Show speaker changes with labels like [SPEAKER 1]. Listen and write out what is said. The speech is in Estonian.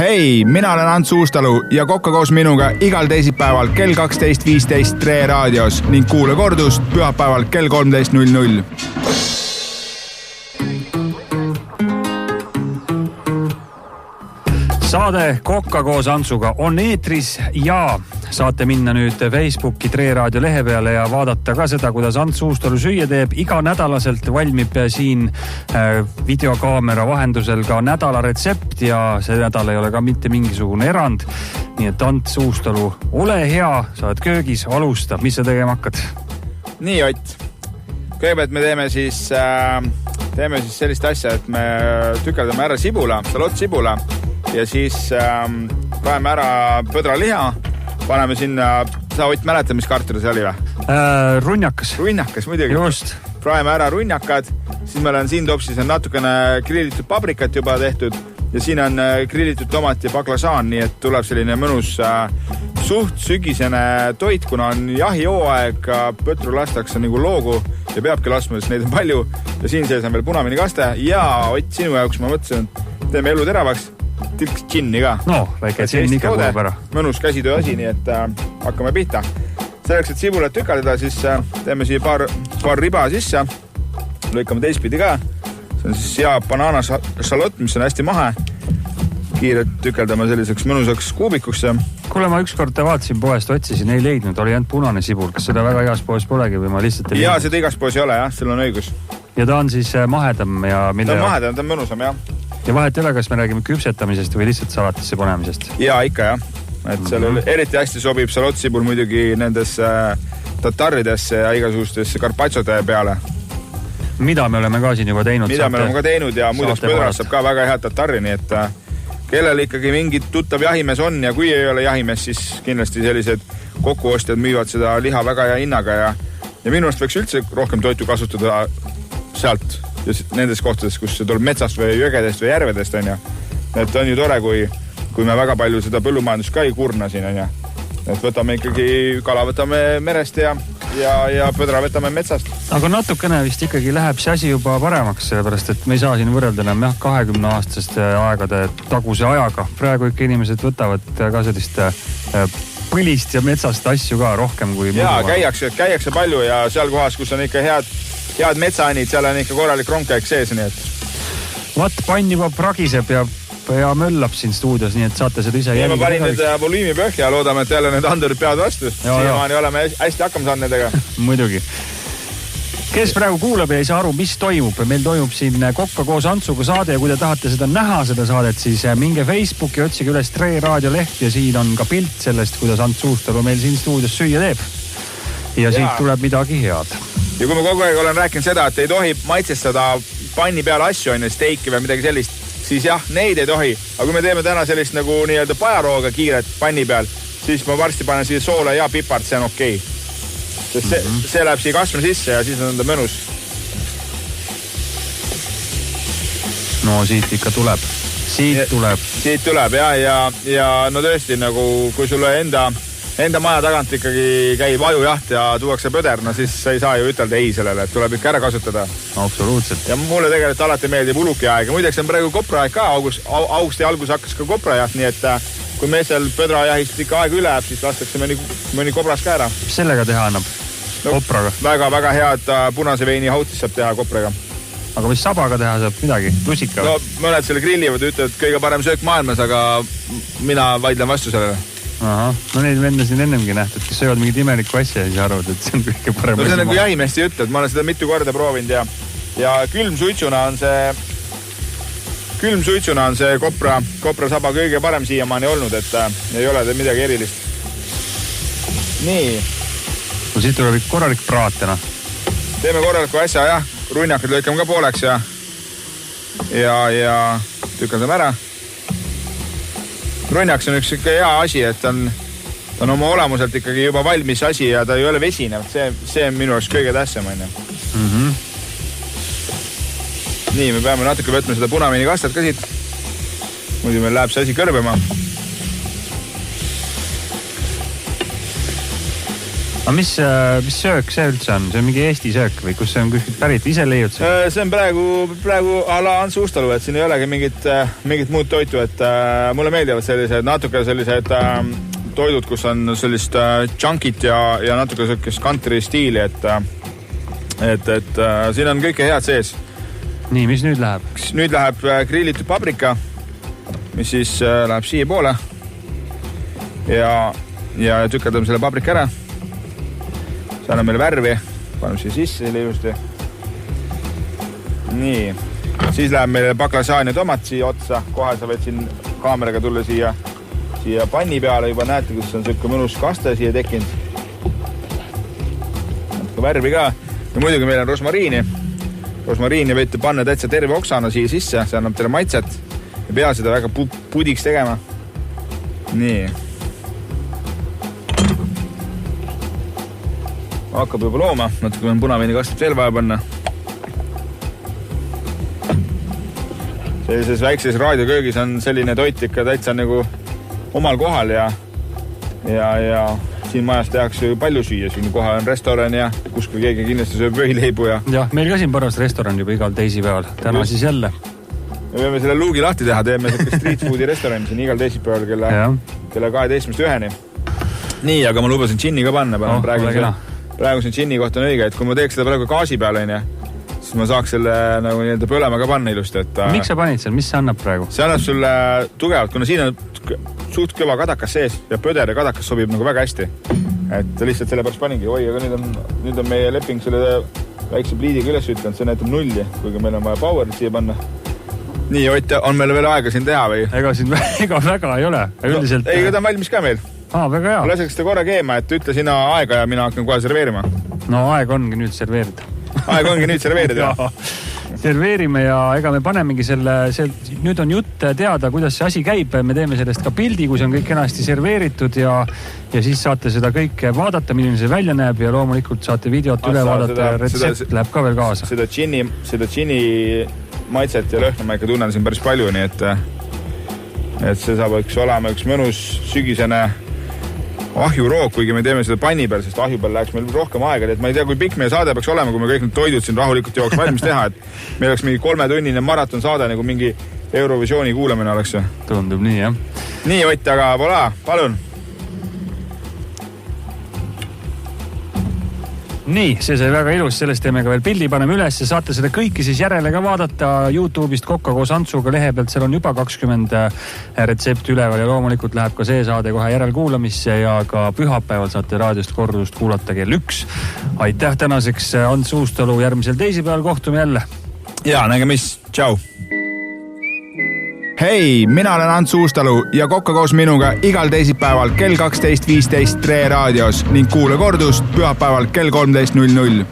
[SPEAKER 1] Hei, mina olen Ants Uustalu ja kokka koos minuga igal teisipäeval kell 12.15 Tre raadios ning kuule kordust pühapäeval kell 13.00.
[SPEAKER 2] Saade Kokka koos Antsuga on eetris ja saate minna nüüd Facebooki Tre raadio lehe peale ja vaadata ka seda, kuidas Ants Uustalu süüa teeb. Iga nädalaselt valmib siin videokaamera vahendusel ka nädala retsept ja see nädal ei ole ka mitte mingisugune erand. Nii et Ants Uustalu, ole hea, sa oled köögis, alusta, mis sa tegema hakkad?
[SPEAKER 1] Nii, Ott. Kõigepealt me teeme siis sellist asja, et me tükerdame ära salattsibula ja siis praeme ära põdraliha. Paneme sinna, sa Ott mäleta, mis kartul see oli või?
[SPEAKER 2] Runjakas.
[SPEAKER 1] Runjakas, muidugi.
[SPEAKER 2] Just.
[SPEAKER 1] Praeme ära runjakad, siis meil on siin topsis on natukene grillitud paprikat juba tehtud ja siin on grillitud tomat ja baklasaan, nii et tuleb selline mõnus suht sügisene toit, kuna on jahihooaeg, põtru lastakse nagu loogu ja peabki laskma, sest neid on palju ja siin sees on veel punamini kaste ja Ott, sinu jaoks ma mõtlesin, et teeme elu teravaks. Tilks džinni ka.
[SPEAKER 2] No, väike džinn ikka kuuleb ära.
[SPEAKER 1] Mõnus käsitöö asi, nii et hakkame pihta. Selleks, et sibulat tükaldada, siis teeme siia paar riba sisse. Lõikame teistpidi ka. See on siis hea banaana šalott, mis on hästi mahe. Kiirelt tükaldame selliseks mõnusaks kuubikuks.
[SPEAKER 2] Kuule, ma ükskord vaatasin poest, otsisin, ei leidnud, oli ainult punane sibul. Kas seda väga igas poes polegi või ma lihtsalt ei leidnud?
[SPEAKER 1] Jaa, seda igas poes ei ole, jah, sul on õigus.
[SPEAKER 2] Ja ta on siis mahedam ja
[SPEAKER 1] ta on mahedam, ta on mõnusam, jah.
[SPEAKER 2] Ja vahet ei ole, kas me räägime küpsetamisest või lihtsalt salatisse panemisest?
[SPEAKER 1] Jaa, ikka jah. Et seal eriti hästi sobib salottsibul muidugi nendes tatarridesse ja igasugustesse karpatsode peale.
[SPEAKER 2] Mida me oleme ka siin juba teinud?
[SPEAKER 1] Me oleme ka teinud ja muideks põdrast saab ka väga head tatarri, nii et kellel ikkagi mingi tuttav jahimees on ja kui ei ole jahimees, siis kindlasti sellised kokkuostjad müüvad seda liha väga hea hinnaga ja minust võiks üldse rohkem toitu kasutada sealt ja nendes kohtades, kus see tuleb metsast või jõgedest või järvedest, on ja. Et on ju tore, kui me väga palju seda põllumajandust ka ei kurna siin, on ja. Et võtame ikkagi, kala võtame merest ja põdra võtame metsast.
[SPEAKER 2] Aga natukene vist ikkagi läheb see asi juba paremaks, sellepärast et me ei saa siin võrrelda enam 20-aastaste aegade taguse ajaga. Praegu ikka inimesed võtavad ka sellist põlist ja metsast asju ka rohkem kui
[SPEAKER 1] jaa, käiakse palju ja seal kohas, kus on ikka head metsaanid, seal on ikka korralik rongkäik sees, nii et.
[SPEAKER 2] Vaat pann juba pragiseb ja möllab siin stuudios, nii et saate seda ise
[SPEAKER 1] jälgida. Ma panin nüüd volüümi põhja ja loodame, et jälle need andurid peavad vastu. Siiamaani oleme hästi hakkama saanud nendega.
[SPEAKER 2] Muidugi. Kes praegu kuulab ja ei saa aru, mis toimub. Meil toimub siin Kokka koos Antsuga saade ja kui te tahate seda näha, seda saadet, siis minge Facebooki, otsige üles Tre raadio leht ja siin on ka pilt sellest, kuidas Ants Uustalu meil siin stuudios süüa teeb. Ja siit tuleb midagi head.
[SPEAKER 1] Ja kui ma kogu aeg olen rääkinud seda, et ei tohi maitsestada panni peale asju, steiki või midagi sellist, siis jah, neid ei tohi. Aga kui me teeme täna sellist nagu nii-öelda pajarooga kiiret panni peal, siis ma varsti panen siia soola ja pipart, see on okei. Sest see läheb siia kasvama sisse ja siis on ta mõnus.
[SPEAKER 2] No siit ikka tuleb. Siit tuleb ja no tõesti nagu, kui sulle enda maja tagant ikkagi käib ajujaht ja tuuakse pöder, no siis sa ei saa ju ütelda ei sellele, et tuleb ikka ära kasutada. Absoluutselt.
[SPEAKER 1] Ja mulle tegelikult alati meeldib uluki aeg. Muideks on praegu kopraaeg ka, augusti algus hakkas ka koprajaht, nii et kui meestel pödrajahist ikka aeg üle jääb, siis lastakse mõni kobras ka ära.
[SPEAKER 2] Sellega teha annab? Kopraga?
[SPEAKER 1] Väga head punase veini hautis saab teha kopraga.
[SPEAKER 2] Aga mis sabaga teha saab midagi? Lusika?
[SPEAKER 1] No mõned selle grillivad ütlevad, et kõige parem söök maailmas, aga mina vaidlen vastu sellele.
[SPEAKER 2] Aha. No neid venda siin ennemgi nähtud, kes söövad mingit imelikku asja ja siis arvad, et see on kõige parem.
[SPEAKER 1] No see on nagu jahimeesti ütled, ma olen seda mitu korda proovinud ja külmsuitsuna on see kopra saba kõige parem siiamaani olnud, et ei ole midagi erilist. Nii.
[SPEAKER 2] No siit tuleb korralik praatena.
[SPEAKER 1] Teeme korraliku asja, jah. Runnakad lõikame ka pooleks ja tükaldame ära. Runnjaks on üks ikka hea asi, et ta on oma olemuselt ikkagi juba valmis asi ja ta ei ole vesinev. See on minu jaoks kõige tähtsam, on ju. Nii, me peame natuke võtma seda punaviini kastat ka siit. Muidu meil läheb see asi kõrbema.
[SPEAKER 2] aga mis söök see üldse on? See on mingi Eesti söök või kus see on kuskilt pärit? Ise leiud seda?
[SPEAKER 1] See on praegu a la Ants Uustalu, et siin ei olegi mingit muud toitu, et mulle meeldivad natuke sellised toidud, kus on sellist junkit ja natuke sellist country stiili, et siin on kõike head sees.
[SPEAKER 2] Nii, mis nüüd läheb?
[SPEAKER 1] Nüüd läheb grillitud paprika, mis siis läheb siia poole ja tükerdame selle paprika ära. See annab meile värvi, paneme siia sisse selle ilusti. Nii, siis läheb meile baklasaan ja tomat siia otsa. Kohe sa võid siin kaameraga tulla siia panni peale, juba näete, kus on selline mõnus kaste siia tekkinud. Natuke värvi ka. Ja muidugi meil on rosmariini. Rosmariini võite panna täitsa terve oksana siia sisse, see annab teile maitset. Ja pea seda väga pudiks tegema. Nii. Hakkab juba looma, natuke on punaviini kastet veel vaja panna. Sellises väikses raadioköögis on selline toit ikka täitsa nagu omal kohal ja siin majas tehakse palju süüa. Siin koha on restoran ja kus kui keegi kindlasti sööb võileibu ja...
[SPEAKER 2] Jah, meil ka siin paras restoran juba igal teisipäeval. Täna siis jälle.
[SPEAKER 1] Me peame selle luugi lahti teha, teeme street foodi restoran siin igal teisipäeval kella 12:01. Nii, aga ma lubasin džinni ka panna. Praegu see džinni koht on õige, et kui ma teeks seda praegu gaasi peale, siis ma saaks selle nagu nii-öelda põlema ka panna ilusti.
[SPEAKER 2] Miks sa panid seal? Mis see annab praegu?
[SPEAKER 1] See annab sulle tugevalt, kuna siin on suht kõva kadakas sees ja pöder ja kadakas sobib nagu väga hästi. Et lihtsalt selle pärast paningi. Oi, aga nüüd on meie leping selle väikse pliidiga üles ütlenud, see näitab 0, kuigi meil on vaja powerit siia panna. Nii, Ott, on meil veel aega siin teha või?
[SPEAKER 2] Ega siin väga ei ole. Üldiselt...
[SPEAKER 1] Ei, ta on valmis ka meil.
[SPEAKER 2] Väga hea.
[SPEAKER 1] Laseks ta korra keema, et ütle sina aega ja mina hakkan kohe serveerima.
[SPEAKER 2] No aeg ongi nüüd serveerida.
[SPEAKER 1] Aeg ongi nüüd serveerida.
[SPEAKER 2] Serveerime ja ega me panemegi nüüd on jutt teada, kuidas see asi käib. Me teeme sellest ka pildi, kui see on kõik kenasti serveeritud ja siis saate seda kõike vaadata, milline see välja näeb ja loomulikult saate videot üle vaadata ja retsept läheb ka veel kaasa.
[SPEAKER 1] Seda džinni maitset ja lõhna ma ikka tunnen siin päris palju, nii et see saab olema üks mõnus sügisene ahjuroog, kuigi me teeme seda panni peal, sest ahju peal läheks meil rohkem aega, et ma ei tea, kui pikk meie saade peaks olema, kui me kõik need toidud siin rahulikult jooks valmis teha, et meil oleks mingi 3-tunnine maraton saade, nagu mingi Eurovisiooni kuulamine oleks.
[SPEAKER 2] Tundub nii, jah.
[SPEAKER 1] Nii, Ott, aga voilà, palun.
[SPEAKER 2] Nii, see sai väga ilus, sellest teeme ka veel pildi, paneme üles ja saate seda kõiki siis järele ka vaadata YouTube'ist Kokka koos Antsuga lehe pealt, seal on juba 20 retsepti üleval ja loomulikult läheb ka see saade kohe järelkuulamisse ja ka pühapäeval saate raadiost kordust kuulata kell 1. Aitäh tänaseks, Ants Uustalu, järgmisel teisipäeval kohtume jälle.
[SPEAKER 1] Ja, nägemis, tšau! Hei, mina olen Ants Uustalu ja Kokka koos minuga igal teisipäeval kell 12.15 Tre raadios ning kuule kordust pühapäeval kell 13.00.